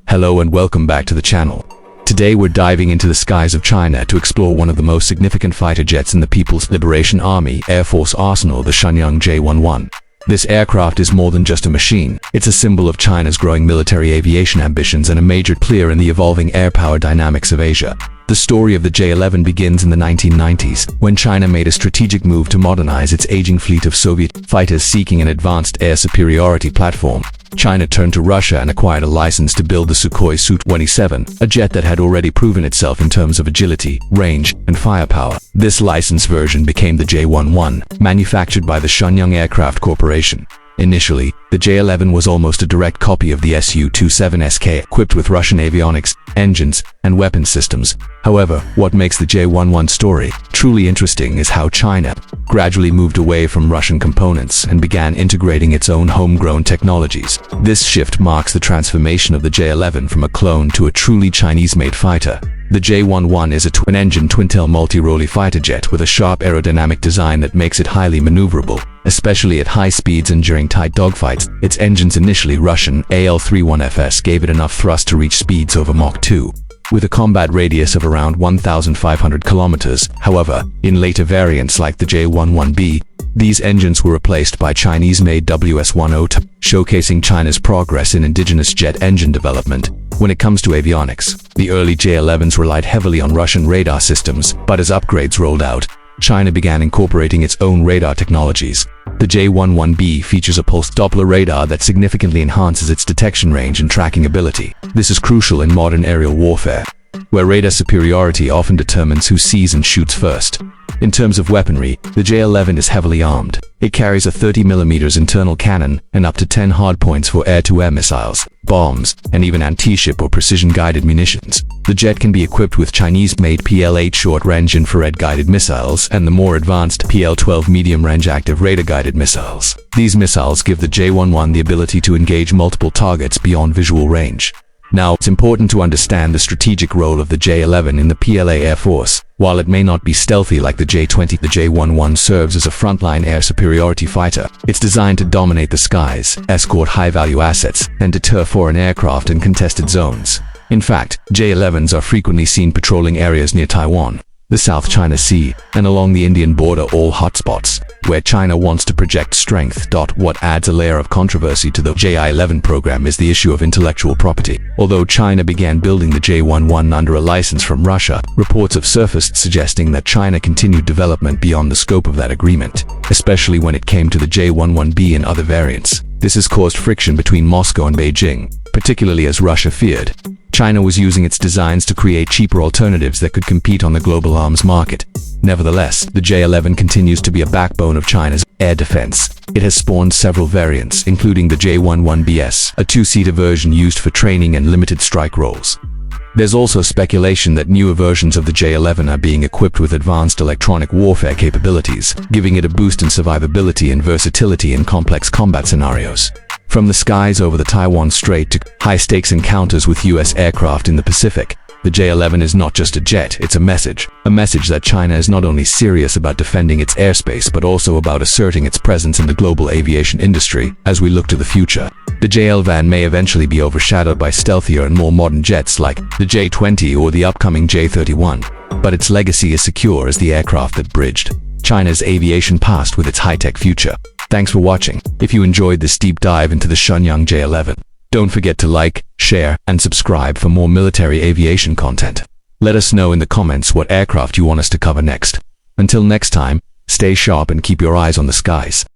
Hello and welcome back to the channel. Today we're diving into the skies of China to explore one of the most significant fighter jets in the People's Liberation Army Air Force arsenal, the Shenyang J-11. This aircraft is more than just a machine. It's a symbol of China's growing military aviation ambitions and a major player in the evolving air power dynamics of Asia. The story of the J-11 begins in the 1990s, when China made a strategic move to modernize its aging fleet of Soviet fighters seeking an advanced air superiority platform. China turned to Russia and acquired a license to build the Sukhoi Su-27, a jet that had already proven itself in terms of agility, range, and firepower. This licensed version became the J-11, manufactured by the Shenyang Aircraft Corporation. Initially, the J-11 was almost a direct copy of the Su-27SK, equipped with Russian avionics, engines, and weapon systems. However, what makes the J-11 story truly interesting is how China gradually moved away from Russian components and began integrating its own homegrown technologies. This shift marks the transformation of the J-11 from a clone to a truly Chinese-made fighter. The J-11 is a twin-engine twin-tail multi-role fighter jet with a sharp aerodynamic design that makes it highly maneuverable, especially at high speeds and during tight dogfights. Its engines, initially Russian AL-31FS, gave it enough thrust to reach speeds over Mach 2, with a combat radius of around 1,500 kilometers. However, in later variants like the J-11B, these engines were replaced by Chinese-made WS-10, showcasing China's progress in indigenous jet engine development. When it comes to avionics, the early J-11s relied heavily on Russian radar systems, but as upgrades rolled out, China began incorporating its own radar technologies. The J-11B features a pulsed Doppler radar that significantly enhances its detection range and tracking ability. This is crucial in modern aerial warfare, where radar superiority often determines who sees and shoots first. In terms of weaponry, the J-11 is heavily armed. It carries a 30mm internal cannon and up to 10 hardpoints for air-to-air missiles, bombs, and even anti-ship or precision-guided munitions. The jet can be equipped with Chinese-made PL-8 short-range infrared-guided missiles and the more advanced PL-12 medium-range active radar-guided missiles. These missiles give the J-11 the ability to engage multiple targets beyond visual range. Now, it's important to understand the strategic role of the J-11 in the PLA Air Force. While it may not be stealthy like the J-20, the J-11 serves as a frontline air superiority fighter. It's designed to dominate the skies, escort high-value assets, and deter foreign aircraft in contested zones. In fact, J-11s are frequently seen patrolling areas near Taiwan, the South China Sea, and along the Indian border, all hotspots where China wants to project strength. What adds a layer of controversy to the J-11 program is the issue of intellectual property. Although China began building the J-11 under a license from Russia, reports have surfaced suggesting that China continued development beyond the scope of that agreement, especially when it came to the J-11B and other variants. This has caused friction between Moscow and Beijing, particularly as Russia feared China was using its designs to create cheaper alternatives that could compete on the global arms market. Nevertheless, the J-11 continues to be a backbone of China's air defense. It has spawned several variants, including the J-11BS, a two-seater version used for training and limited strike roles. There's also speculation that newer versions of the J-11 are being equipped with advanced electronic warfare capabilities, giving it a boost in survivability and versatility in complex combat scenarios. From the skies over the Taiwan Strait to high-stakes encounters with U.S. aircraft in the Pacific, the J-11 is not just a jet, it's a message that China is not only serious about defending its airspace but also about asserting its presence in the global aviation industry. As we look to the future, the J-11 may eventually be overshadowed by stealthier and more modern jets like the J-20 or the upcoming J-31, but its legacy is secure as the aircraft that bridged China's aviation past with its high-tech future. Thanks for watching. If you enjoyed this deep dive into the Shenyang J-11, don't forget to like, share, and subscribe for more military aviation content. Let us know in the comments what aircraft you want us to cover next. Until next time, stay sharp and keep your eyes on the skies.